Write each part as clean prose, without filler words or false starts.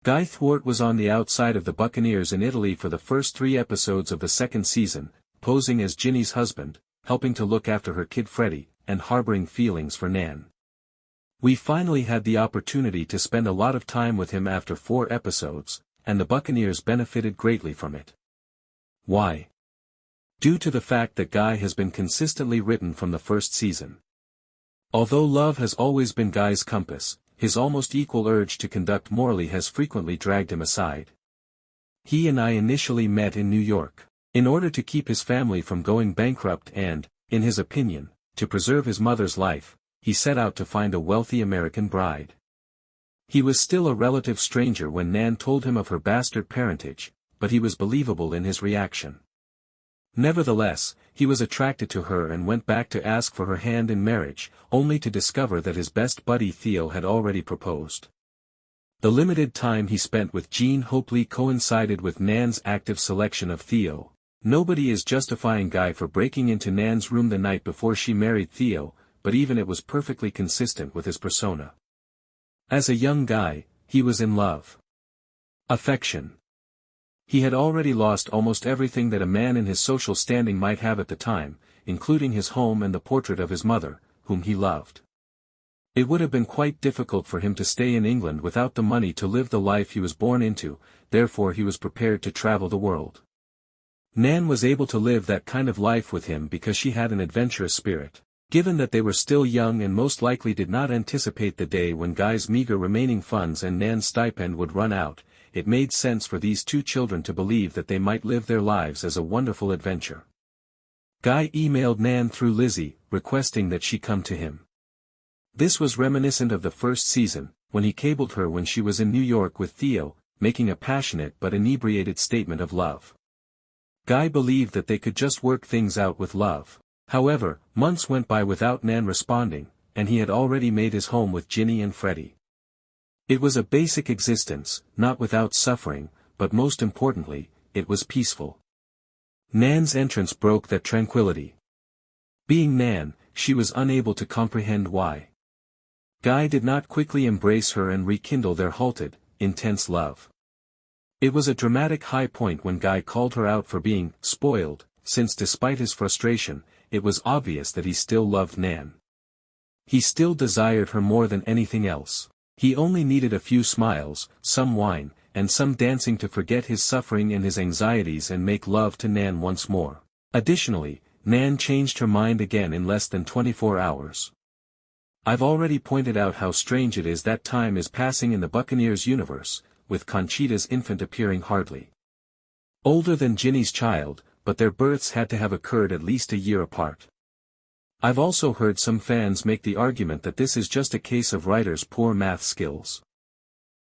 Guy Thwarte was on the outside of the Buccaneers in Italy for the first 3 episodes of the second season, posing as Jinny's husband, helping to look after her kid Freddie, and harboring feelings for Nan. We finally had the opportunity to spend a lot of time with him after 4 episodes, and the Buccaneers benefited greatly from it. Why? Due to the fact that Guy has been consistently written from the first season. Although love has always been Guy's compass, his almost equal urge to conduct morally has frequently dragged him aside. He and I initially met in New York. In order to keep his family from going bankrupt and, in his opinion, to preserve his mother's life, he set out to find a wealthy American bride. He was still a relative stranger when Nan told him of her bastard parentage, but he was believable in his reaction. Nevertheless, he was attracted to her and went back to ask for her hand in marriage, only to discover that his best buddy Theo had already proposed. The limited time he spent with Jean Hopeleigh coincided with Nan's active selection of Theo. Nobody is justifying Guy for breaking into Nan's room the night before she married Theo, but even it was perfectly consistent with his persona. As a young guy, he was in love. Affection. He had already lost almost everything that a man in his social standing might have at the time, including his home and the portrait of his mother, whom he loved. It would have been quite difficult for him to stay in England without the money to live the life he was born into, therefore he was prepared to travel the world. Nan was able to live that kind of life with him because she had an adventurous spirit. Given that they were still young and most likely did not anticipate the day when Guy's meager remaining funds and Nan's stipend would run out, it made sense for these 2 children to believe that they might live their lives as a wonderful adventure. Guy emailed Nan through Lizzie, requesting that she come to him. This was reminiscent of the first season, when he cabled her when she was in New York with Theo, making a passionate but inebriated statement of love. Guy believed that they could just work things out with love. However, months went by without Nan responding, and he had already made his home with Jinny and Freddie. It was a basic existence, not without suffering, but most importantly, it was peaceful. Nan's entrance broke that tranquility. Being Nan, she was unable to comprehend why. Guy did not quickly embrace her and rekindle their halted, intense love. It was a dramatic high point when Guy called her out for being spoiled, since despite his frustration, it was obvious that he still loved Nan. He still desired her more than anything else. He only needed a few smiles, some wine, and some dancing to forget his suffering and his anxieties and make love to Nan once more. Additionally, Nan changed her mind again in less than 24 hours. I've already pointed out how strange it is that time is passing in the Buccaneers universe, with Conchita's infant appearing hardly older than Jinny's child, but their births had to have occurred at least a year apart. I've also heard some fans make the argument that this is just a case of writers' poor math skills.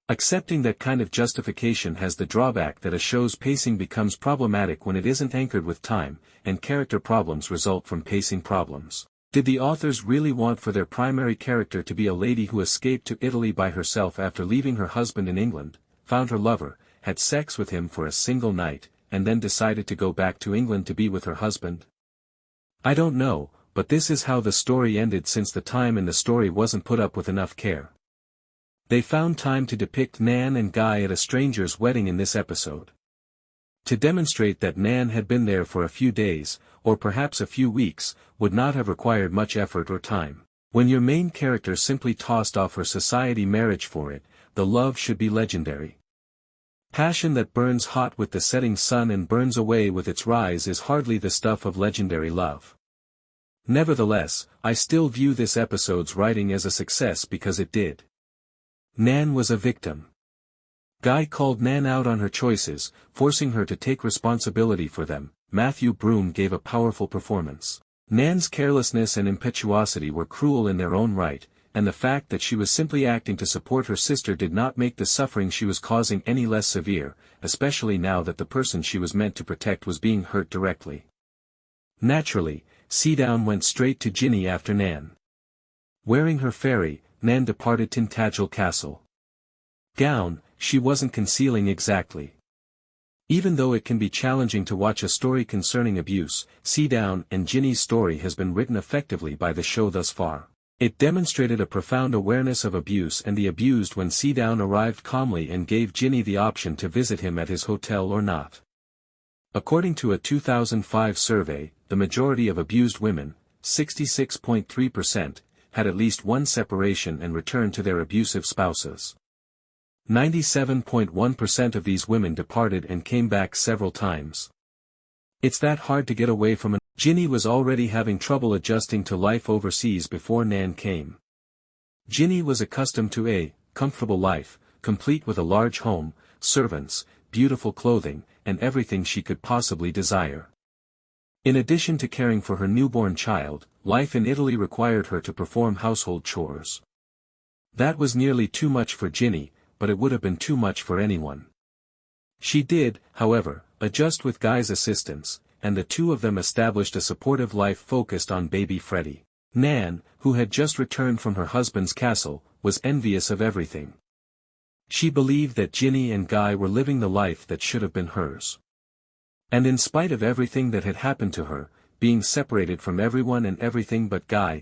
Accepting that kind of justification has the drawback that a show's pacing becomes problematic when it isn't anchored with time, and character problems result from pacing problems. Did the authors really want for their primary character to be a lady who escaped to Italy by herself after leaving her husband in England, found her lover, had sex with him for a single night, and then decided to go back to England to be with her husband? I don't know, but this is how the story ended since the time in the story wasn't put up with enough care. They found time to depict Nan and Guy at a stranger's wedding in this episode. To demonstrate that Nan had been there for a few days, or perhaps a few weeks, would not have required much effort or time. When your main character simply tossed off her society marriage for it, the love should be legendary. Passion that burns hot with the setting sun and burns away with its rise is hardly the stuff of legendary love. Nevertheless, I still view this episode's writing as a success because it did. Nan was a victim. Guy called Nan out on her choices, forcing her to take responsibility for them. Matthew Broome gave a powerful performance. Nan's carelessness and impetuosity were cruel in their own right, and the fact that she was simply acting to support her sister did not make the suffering she was causing any less severe, especially now that the person she was meant to protect was being hurt directly. Naturally, Seadown went straight to Jinny after Nan. Wearing her fairy, Nan departed Tintagel Castle. Gown, she wasn't concealing exactly. Even though it can be challenging to watch a story concerning abuse, Seadown and Jinny's story has been written effectively by the show thus far. It demonstrated a profound awareness of abuse and the abused when Seadown arrived calmly and gave Jinny the option to visit him at his hotel or not. According to a 2005 survey, the majority of abused women, 66.3%, had at least one separation and returned to their abusive spouses. 97.1% of these women departed and came back several times. It's that hard to get away from Jinny was already having trouble adjusting to life overseas before Nan came. Jinny was accustomed to a comfortable life, complete with a large home, servants, beautiful clothing, and everything she could possibly desire. In addition to caring for her newborn child, life in Italy required her to perform household chores. That was nearly too much for Jinny, but it would have been too much for anyone. She did, however, adjust with Guy's assistance, and the two of them established a supportive life focused on baby Freddie. Nan, who had just returned from her husband's castle, was envious of everything. She believed that Jinny and Guy were living the life that should have been hers. And in spite of everything that had happened to her, being separated from everyone and everything but Guy,